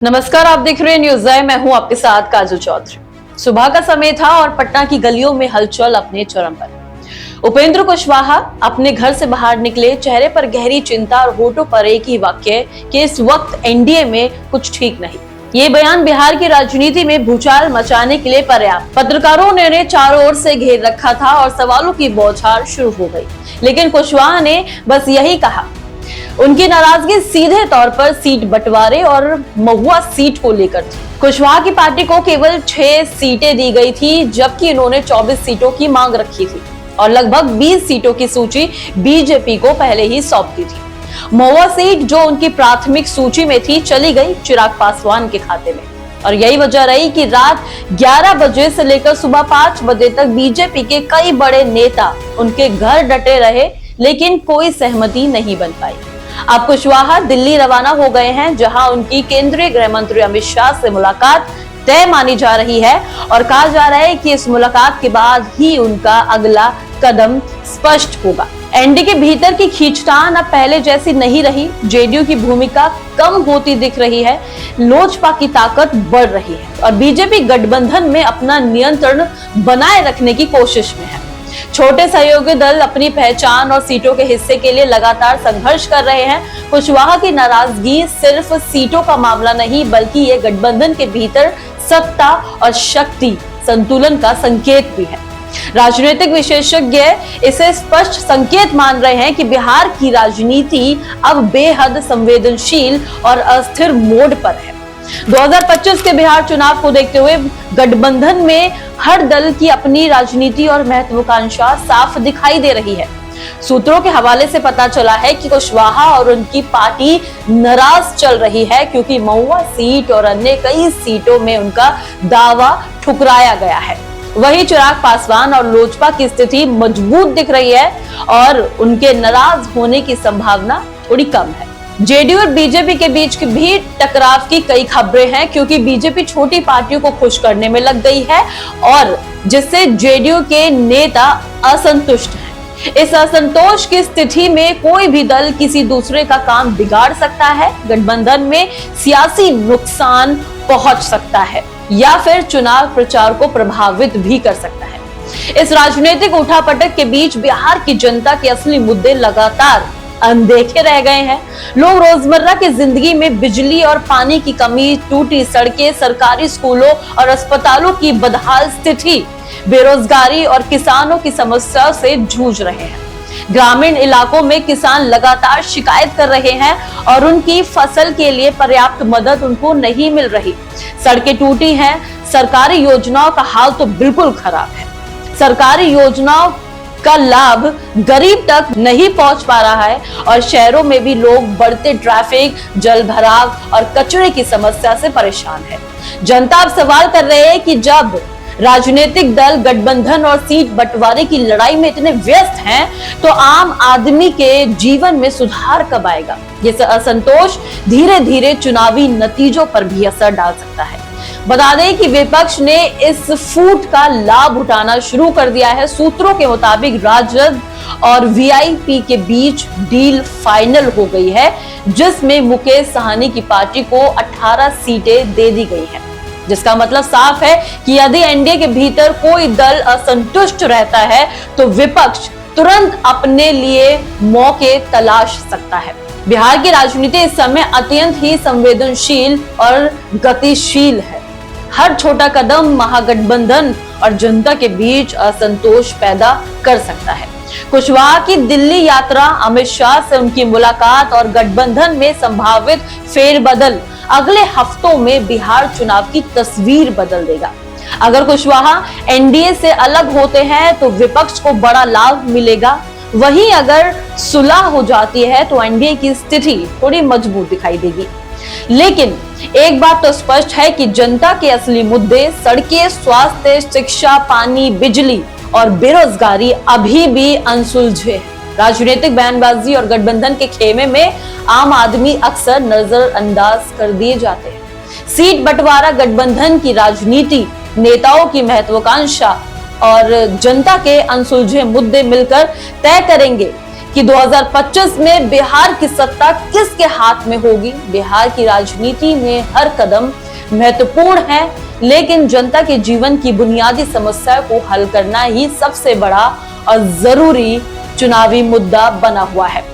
नमस्कार, आप देख रहे हैं न्यूज़ है। मैं हूं आपके साथ काजल चौधरी। सुबह का समय था और पटना की गलियों में हलचल अपने चरम पर। उपेंद्र कुशवाहा अपने घर से बाहर निकले, चेहरे पर गहरी चिंता और होठों पर एक ही वाक्य कि इस वक्त एनडीए में कुछ ठीक नहीं। ये बयान बिहार की राजनीति में भूचाल मचाने के लिए पर्याप्त। पत्रकारों ने उन्हें चारों ओर से घेर रखा था और सवालों की बौछार शुरू हो गई, लेकिन कुशवाहा ने बस यही कहा। उनकी नाराजगी सीधे तौर पर सीट बंटवारे और महुआ सीट को लेकर थी। कुशवाहा की पार्टी को केवल 6 सीटें दी गई थी, जबकि इन्होंने 24 सीटों की मांग रखी थी और लगभग 20 सीटों की सूची बीजेपी को पहले ही सौंप दी थी। महुआ सीट जो उनकी प्राथमिक सूची में थी, चली गई चिराग पासवान के खाते में और यही वजह रही कि रात 11 बजे से लेकर सुबह 5 बजे तक बीजेपी के कई बड़े नेता उनके घर डटे रहे, लेकिन कोई सहमति नहीं बन पाई। अब कुशवाहा दिल्ली रवाना हो गए हैं, जहां उनकी केंद्रीय गृह मंत्री अमित शाह से मुलाकात तय मानी जा रही है और कहा जा रहा है कि इस मुलाकात के बाद ही उनका अगला कदम स्पष्ट होगा। एनडीए के भीतर की खींचतान अब पहले जैसी नहीं रही। जेडीयू की भूमिका कम होती दिख रही है, लोजपा की ताकत बढ़ रही है और बीजेपी गठबंधन में अपना नियंत्रण बनाए रखने की कोशिश में है। छोटे सहयोगी दल अपनी पहचान और सीटों के हिस्से के लिए लगातार संघर्ष कर रहे हैं। कुशवाहा की नाराजगी सिर्फ सीटों का मामला नहीं, बल्कि ये गठबंधन के भीतर सत्ता और शक्ति संतुलन का संकेत भी है। राजनीतिक विशेषज्ञ इसे स्पष्ट संकेत मान रहे हैं कि बिहार की राजनीति अब बेहद संवेदनशील और अस्थिर मोड पर है। 2025 के बिहार चुनाव को देखते हुए गठबंधन में हर दल की अपनी राजनीति और महत्वाकांक्षा साफ दिखाई दे रही है। सूत्रों के हवाले से पता चला है कि कुशवाहा और उनकी पार्टी नाराज चल रही है, क्योंकि महुआ सीट और अन्य कई सीटों में उनका दावा ठुकराया गया है। वहीं चिराग पासवान और लोजपा की स्थिति मजबूत दिख रही है और उनके नाराज होने की संभावना थोड़ी कम है। जेडीयू और बीजेपी के बीच भी टकराव की कई खबरें हैं, क्योंकि बीजेपी छोटी पार्टियों को खुश करने में लग गई है और जिससे जेडीयू के नेता असंतुष्ट हैं। इस असंतोष की स्थिति में कोई भी दल किसी दूसरे का काम बिगाड़ सकता है, गठबंधन में सियासी नुकसान पहुंच सकता है या फिर चुनाव प्रचार को प्रभावित भी कर सकता है। इस राजनीतिक उठापटक के बीच बिहार की जनता के असली मुद्दे लगातार अनदेखे रह गए हैं। लोग रोजमर्रा की जिंदगी में बिजली और पानी की कमी, टूटी सड़कें, सरकारी स्कूलों और अस्पतालों की बदहाल स्थिति, बेरोजगारी और किसानों की समस्या से जूझ रहे हैं। ग्रामीण इलाकों में किसान लगातार शिकायत कर रहे हैं और उनकी फसल के लिए पर्याप्त मदद उनको नहीं मिल रही। सड़कें टूटी हैं। सरकारी योजनाओं का हाल तो बिल्कुल खराब है। सरकारी योजनाओं का लाभ गरीब तक नहीं पहुंच पा रहा है और शहरों में भी लोग बढ़ते ट्रैफिक, जल भराव और कचरे की समस्या से परेशान है। जनता अब सवाल कर रहे हैं कि जब राजनीतिक दल गठबंधन और सीट बंटवारे की लड़ाई में इतने व्यस्त हैं, तो आम आदमी के जीवन में सुधार कब आएगा। ये असंतोष धीरे धीरे चुनावी नतीजों पर भी असर डाल सकता है। बता दें कि विपक्ष ने इस फूट का लाभ उठाना शुरू कर दिया है। सूत्रों के मुताबिक राजद और वीआईपी के बीच डील फाइनल हो गई है, जिसमें मुकेश सहनी की पार्टी को 18 सीटें दे दी गई हैं, जिसका मतलब साफ है कि यदि एनडीए के भीतर कोई दल असंतुष्ट रहता है तो विपक्ष तुरंत अपने लिए मौके तलाश सकता है। बिहार की राजनीति इस समय अत्यंत ही संवेदनशील और गतिशील है। हर छोटा कदम महागठबंधन और जनता के बीच असंतोष पैदा कर सकता है। कुशवाहा की दिल्ली यात्रा, अमित शाह से उनकी मुलाकात और गठबंधन में संभावित फेरबदल अगले हफ्तों में बिहार चुनाव की तस्वीर बदल देगा। अगर कुशवाहा एनडीए से अलग होते हैं तो विपक्ष को बड़ा लाभ मिलेगा। वहीं अगर सुलह हो जाती है तो एनडीए की स्थिति थोड़ी मजबूत दिखाई देगी। लेकिन एक बात तो स्पष्ट है कि जनता के असली मुद्दे सड़कें, स्वास्थ्य, शिक्षा, पानी, बिजली और बेरोजगारी अभी भी अनसुलझे हैं। राजनीतिक बयानबाजी और गठबंधन के खेमे में आम आदमी अक्सर नजरअंदाज कर दिए जाते हैं। सीट बंटवारा गठबंधन की राजनीति, नेताओं की महत्वाकांक्षा और जनता के अनसुलझे मुद्दे मिलकर तय करेंगे कि 2025 में बिहार की सत्ता किसके हाथ में होगी। बिहार की राजनीति में हर कदम महत्वपूर्ण है, लेकिन जनता के जीवन की बुनियादी समस्याओं को हल करना ही सबसे बड़ा और जरूरी चुनावी मुद्दा बना हुआ है।